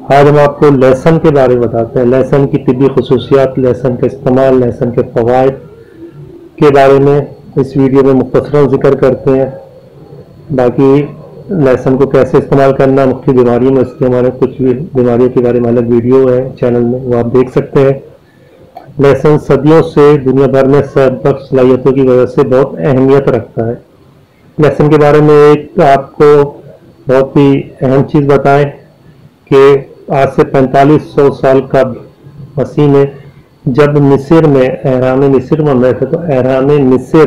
आज हम आपको लहसुन के बारे में बताते हैं। लहसुन की तिब्बी खसूसियात, लहसुन का इस्तेमाल, लहसुन के फ़वाइद के बारे में इस वीडियो में मुख्तसरन जिक्र करते हैं। बाकी लहसुन को कैसे इस्तेमाल करना, मुख्तलिफ बीमारियों में इसके हमारे कुछ भी बीमारियों के बारे में अलग वीडियो है चैनल में, वो आप देख सकते हैं। लहसुन सदियों से दुनिया भर में सेहत बख्श सलाहियतों की वजह से बहुत अहमियत रखता है। लहसुन के बारे में एक आपको बहुत ही अहम चीज़ बताएं कि आज से 4500 साल कबल मसीह ने जब मिस्र में एहराम मिस्र बन रहे थे, तो एहराम मिस्र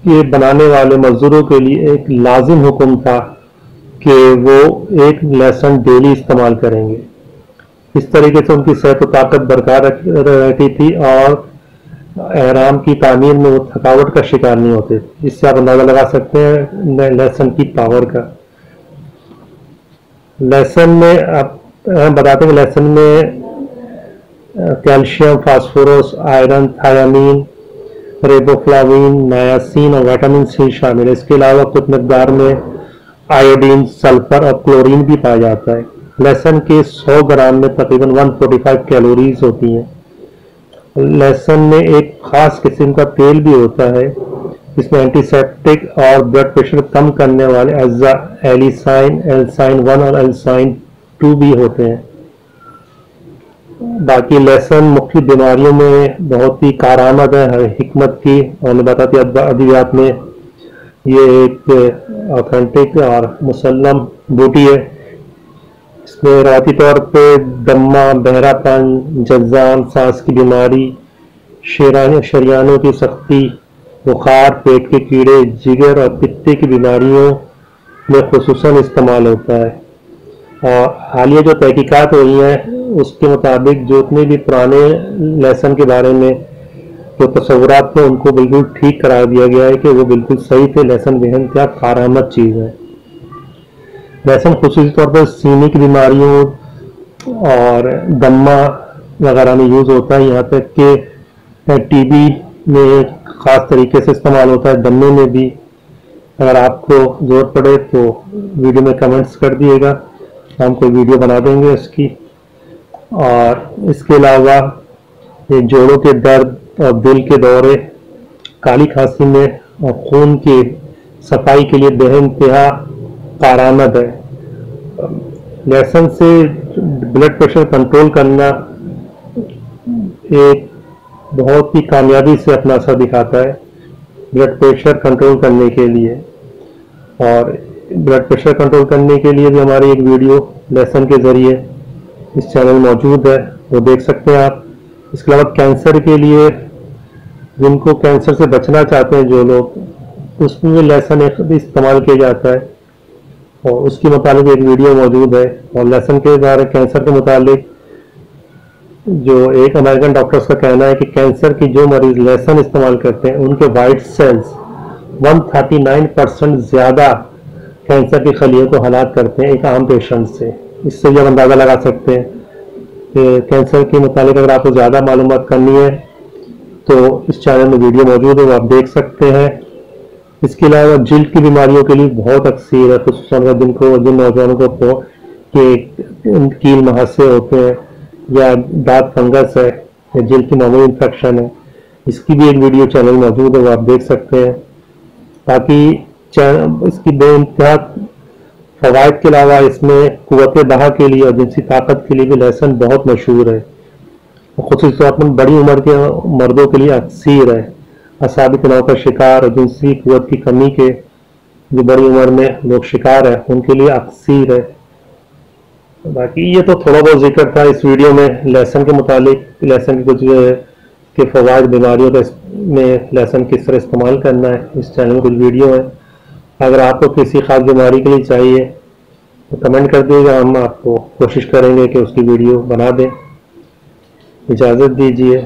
ये बनाने वाले मजदूरों के लिए एक लाजिम हुक्म था कि वो एक लहसुन डेली इस्तेमाल करेंगे। इस तरीके से उनकी सेहत और ताकत बरकरार रहती थी और एहराम की तामीर में वो थकावट का शिकार नहीं होते। इससे आप अंदाजा लगा सकते हैं लहसुन की पावर का। लहसुन में आप बताते हैं कि लहसुन में कैल्शियम, फास्फोरस, आयरन, थायामीन, रेबोफ्लाविन, नायासिन और विटामिन सी शामिल है। इसके अलावा कुछ मकदार में आयोडीन, सल्फर और क्लोरीन भी पाया जाता है। लहसुन के 100 ग्राम में तकरीबन 145 कैलोरीज होती हैं। लहसुन में एक खास किस्म का तेल भी होता है, इसमें एंटीसेप्टिक और ब्लड प्रेशर कम करने वाले अज्जा एलिसाइन, एल्साइन 1 और एल्साइन 2 भी होते हैं। बाकी लहसुन मुख्तलिफ बीमारियों में बहुत ही कारआमद है, हिकमत की और बताती अद्वियात में ये एक ऑथेंटिक और मुसल्लम बूटी है। इसमें राती तौर पे दम्मा, बहरापन, जज़ाम, सांस की बीमारी, शरियानों की सख्ती, बुखार, पेट के कीड़े, जिगर और पित्ते की बीमारियों में खुसूसन इस्तेमाल होता है। और हालिया जो तहकीकात हुई हैं उसके मुताबिक जितने भी पुराने लहसुन के बारे में जो तस्वुरात थे उनको बिल्कुल ठीक करार दिया गया है कि वो बिल्कुल सही थे। लहसुन बेहद क्या कारआमद चीज़ है। लहसुन खुसूसी तौर पर सीने की बीमारियों और दम्मा वगैरह में यूज़ होता है। यहाँ तक कि टीबी में ख़ास तरीके से इस्तेमाल होता है, दम्मे में भी। अगर आपको ज़रूरत पड़े तो वीडियो में कमेंट्स कर दिएगा, हम कोई वीडियो बना देंगे इसकी। और इसके अलावा ये जोड़ों के दर्द और दिल के दौरे, काली खांसी में और खून की सफाई के लिए बेइंतहा कारआमद है। लहसुन से ब्लड प्रेशर कंट्रोल करना एक बहुत ही कामयाबी से अपना असर दिखाता है ब्लड प्रेशर कंट्रोल करने के लिए। और ब्लड प्रेशर कंट्रोल करने के लिए भी हमारी एक वीडियो लहसुन के ज़रिए इस चैनल मौजूद है, वो देख सकते हैं आप। इसके अलावा कैंसर के लिए, जिनको कैंसर से बचना चाहते हैं जो लोग, उसमें लहसुन इस्तेमाल किया जाता है और उसके मुताबिक एक वीडियो मौजूद है। और लहसुन के बारे कैंसर के मुताबिक जो एक अमेरिकन डॉक्टर्स का कहना है कि कैंसर की जो मरीज लहसुन इस्तेमाल करते हैं उनके वाइट सेल्स 139% ज़्यादा कैंसर की खलियों को हलाक करते हैं एक आम पेशेंट से। इससे जब अंदाज़ा लगा सकते हैं कि कैंसर के मुताबिक अगर आपको ज़्यादा मालूमात करनी है तो इस चैनल में वीडियो मौजूद है, वो आप देख सकते हैं। इसके अलावा जिल्द की बीमारियों के लिए बहुत अक्सर है, खुसूसन जिन नौजवानों को कील मुहासे होते हैं या दांत फंगस है या जिल्द की मामूली इन्फेक्शन है, इसकी भी एक वीडियो चैनल मौजूद है, वो आप देख सकते हैं। बाकी इसकी बेइंतहा फ़वाइद के अलावा इसमें कुव्वत दहा के लिए और जिनसी ताकत के लिए भी लहसुन बहुत मशहूर है। खुसूसी तौर पर बड़ी उम्र के मर्दों के लिए अक्सर है। असाबी तनाव का शिकार और जिनसी कुव्वत की कमी के जो बड़ी उम्र में लोग शिकार है उनके लिए अक्सर है। बाकी ये तो थोड़ा बहुत जिक्र था इस वीडियो में लहसुन के मुतालिक, लहसुन के कुछ के फ़वाइद, बीमारियों का में लहसुन किस तरह इस्तेमाल करना है। इस चैनल में कुछ वीडियो है, अगर आपको किसी खास बीमारी के लिए चाहिए तो कमेंट कर दीजिएगा, हम आपको कोशिश करेंगे कि उसकी वीडियो बना दें। इजाज़त दीजिए।